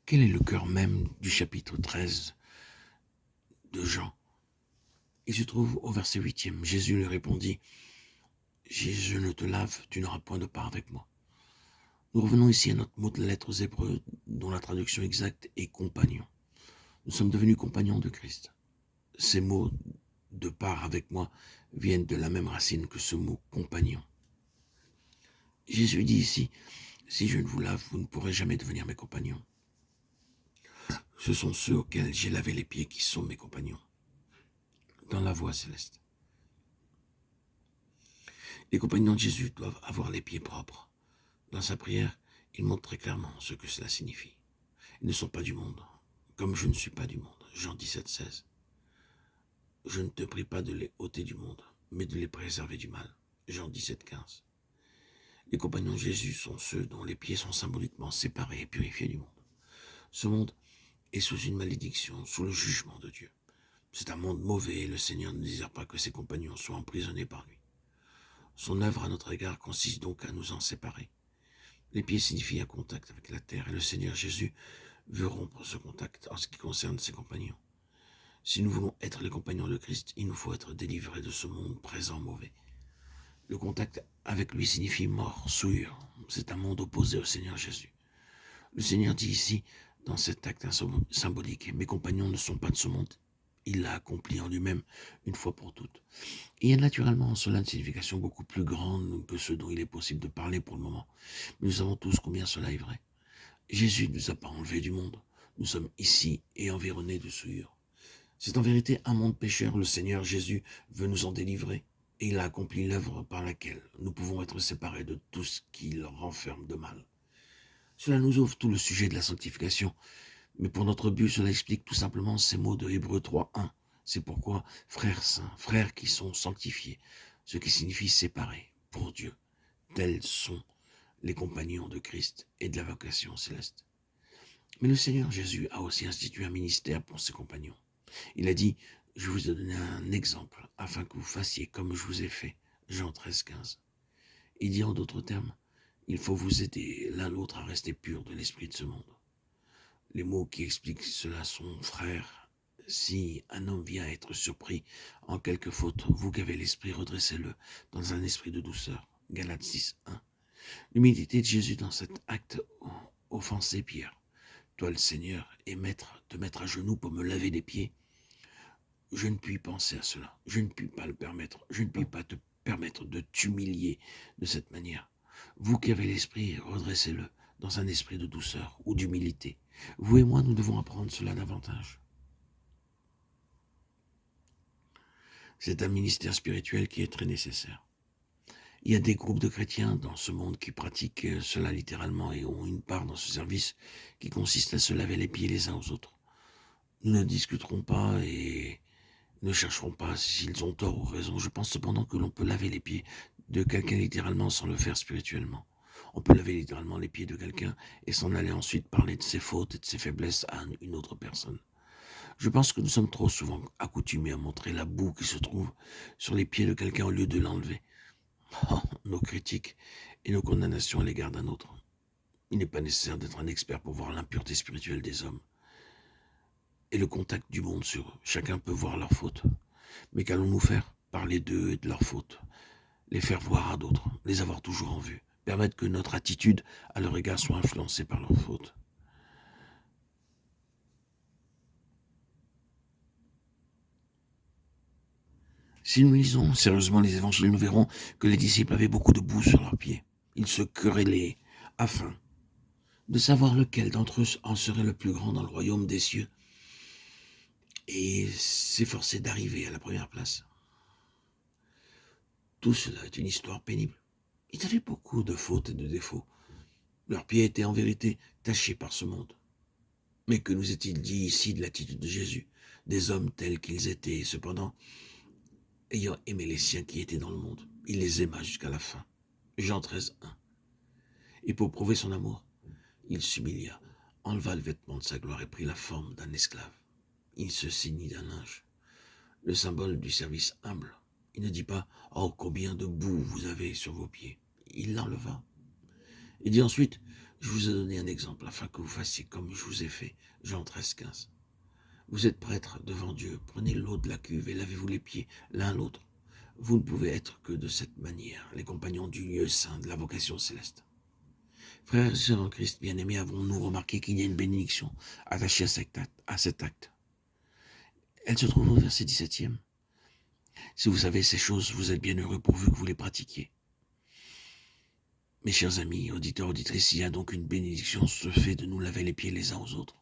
Quel est le cœur même du chapitre 13 de Jean? Il se trouve au verset 8e. Jésus lui répondit, « Je ne te lave, tu n'auras point de part avec moi. » Nous revenons ici à notre mot de lettres aux Hébreux, dont la traduction exacte est compagnon. Nous sommes devenus compagnons de Christ. Ces mots de part avec moi viennent de la même racine que ce mot compagnon. Jésus dit ici, si je ne vous lave, vous ne pourrez jamais devenir mes compagnons. Ce sont ceux auxquels j'ai lavé les pieds qui sont mes compagnons, dans la voie céleste. Les compagnons de Jésus doivent avoir les pieds propres. Dans sa prière, il montre très clairement ce que cela signifie. Ils ne sont pas du monde, comme je ne suis pas du monde. Jean 17,16. Je ne te prie pas de les ôter du monde, mais de les préserver du mal. Jean 17,15. Les compagnons de Jésus sont ceux dont les pieds sont symboliquement séparés et purifiés du monde. Ce monde est sous une malédiction, sous le jugement de Dieu. C'est un monde mauvais et le Seigneur ne désire pas que ses compagnons soient emprisonnés par lui. Son œuvre à notre égard consiste donc à nous en séparer. Les pieds signifient un contact avec la terre et le Seigneur Jésus veut rompre ce contact en ce qui concerne ses compagnons. Si nous voulons être les compagnons de Christ, il nous faut être délivrés de ce monde présent mauvais. Le contact avec lui signifie mort, souillure. C'est un monde opposé au Seigneur Jésus. Le Seigneur dit ici, dans cet acte symbolique, « Mes compagnons ne sont pas de ce monde. » Il l'a accompli en lui-même une fois pour toutes. Il y a naturellement en cela une signification beaucoup plus grande que ce dont il est possible de parler pour le moment. Mais nous savons tous combien cela est vrai. Jésus ne nous a pas enlevés du monde. Nous sommes ici et environnés de souillure. C'est en vérité un monde pécheur. Le Seigneur Jésus veut nous en délivrer. Et il a accompli l'œuvre par laquelle nous pouvons être séparés de tout ce qui le renferme de mal. Cela nous ouvre tout le sujet de la sanctification. Mais pour notre but, cela explique tout simplement ces mots de Hébreux 3,1. C'est pourquoi, frères saints, frères qui sont sanctifiés, ce qui signifie séparés pour Dieu, tels sont les compagnons de Christ et de la vocation céleste. Mais le Seigneur Jésus a aussi institué un ministère pour ses compagnons. Il a dit, je vous ai donné un exemple, afin que vous fassiez comme je vous ai fait. Jean 13,15. Il dit en d'autres termes, il faut vous aider l'un l'autre à rester purs de l'esprit de ce monde. Les mots qui expliquent cela sont, frères, si un homme vient être surpris en quelque faute, vous qui avez l'esprit, redressez-le dans un esprit de douceur. Galates 6,1. L'humilité de Jésus dans cet acte offensait Pierre. Toi le Seigneur et maître, te mettre à genoux pour me laver les pieds. Je ne puis penser à cela. Je ne puis pas le permettre. Je ne puis pas te permettre de t'humilier de cette manière. Vous qui avez l'esprit, redressez-le dans un esprit de douceur ou d'humilité. Vous et moi, nous devons apprendre cela davantage. C'est un ministère spirituel qui est très nécessaire. Il y a des groupes de chrétiens dans ce monde qui pratiquent cela littéralement et ont une part dans ce service qui consiste à se laver les pieds les uns aux autres. Nous ne discuterons pas et ne chercherons pas s'ils ont tort ou raison. Je pense cependant que l'on peut laver les pieds de quelqu'un littéralement sans le faire spirituellement. On peut laver littéralement les pieds de quelqu'un et s'en aller ensuite parler de ses fautes et de ses faiblesses à une autre personne. Je pense que nous sommes trop souvent accoutumés à montrer la boue qui se trouve sur les pieds de quelqu'un au lieu de l'enlever. Oh, nos critiques et nos condamnations à l'égard d'un autre. Il n'est pas nécessaire d'être un expert pour voir l'impureté spirituelle des hommes et le contact du monde sur eux. Chacun peut voir leurs fautes. Mais qu'allons-nous faire? Parler d'eux et de leurs fautes, les faire voir à d'autres, les avoir toujours en vue, permettre que notre attitude à leur égard soit influencée par leurs fautes. Si nous lisons sérieusement les évangiles, nous verrons que les disciples avaient beaucoup de boue sur leurs pieds. Ils se querellaient afin de savoir lequel d'entre eux en serait le plus grand dans le royaume des cieux et s'efforçaient d'arriver à la première place. Tout cela est une histoire pénible. Ils avaient beaucoup de fautes et de défauts. Leurs pieds étaient en vérité tachés par ce monde. Mais que nous est-il dit ici de l'attitude de Jésus? Des hommes tels qu'ils étaient, et cependant, ayant aimé les siens qui étaient dans le monde, il les aima jusqu'à la fin. Jean 13,1. Et pour prouver son amour, il s'humilia, enleva le vêtement de sa gloire et prit la forme d'un esclave. Il se ceignit d'un linge, le symbole du service humble. Il ne dit pas « Oh, combien de boue vous avez sur vos pieds !» Il l'enleva. Il dit ensuite « Je vous ai donné un exemple afin que vous fassiez comme je vous ai fait. Jean 13, 15. Vous êtes prêtre devant Dieu. Prenez l'eau de la cuve et lavez-vous les pieds l'un à l'autre. Vous ne pouvez être que de cette manière, les compagnons du lieu saint, de la vocation céleste. Frères et sœurs en Christ, bien-aimés, avons-nous remarqué qu'il y a une bénédiction attachée à cet acte? Elle se trouve au verset 17e. Si vous savez ces choses, vous êtes bien heureux pourvu que vous les pratiquiez. Mes chers amis, auditeurs, auditrices, il y a donc une bénédiction, ce fait de nous laver les pieds les uns aux autres.